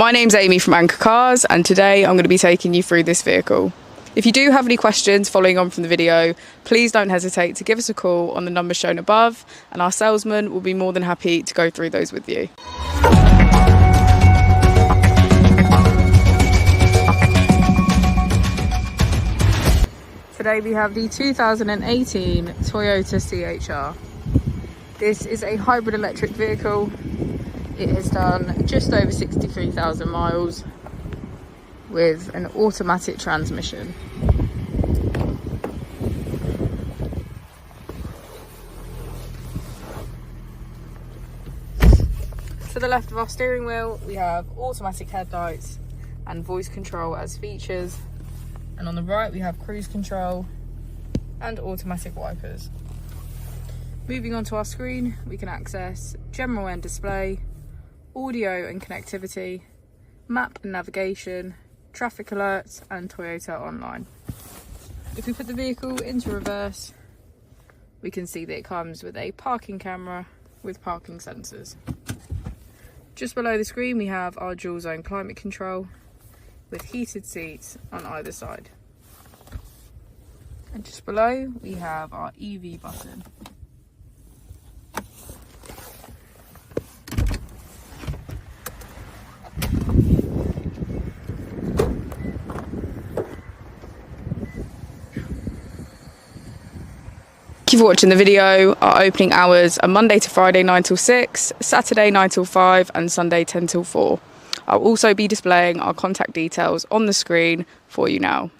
My name's Amy from Anchor Cars, and today I'm going to be taking you through this vehicle. If you do have any questions following on from the video, please don't hesitate to give us a call on the number shown above, and our salesman will be more than happy to go through those with you. Today we have the 2018 Toyota CHR. This is a hybrid electric vehicle. It has done just over 63,000 miles with an automatic transmission. To the left of our steering wheel, we have automatic headlights and voice control as features. And on the right, we have cruise control and automatic wipers. Moving on to our screen, we can access general end display, audio and connectivity, map and navigation, traffic alerts, and Toyota Online. If we put the vehicle into reverse, we can see that it comes with a parking camera with parking sensors. Just below the screen, we have our dual zone climate control with heated seats on either side. And just below, we have our EV button. Thank you for watching the video. Our opening hours are Monday to Friday 9 till 6, Saturday 9 till 5, and Sunday 10 till 4. I'll also be displaying our contact details on the screen for you now.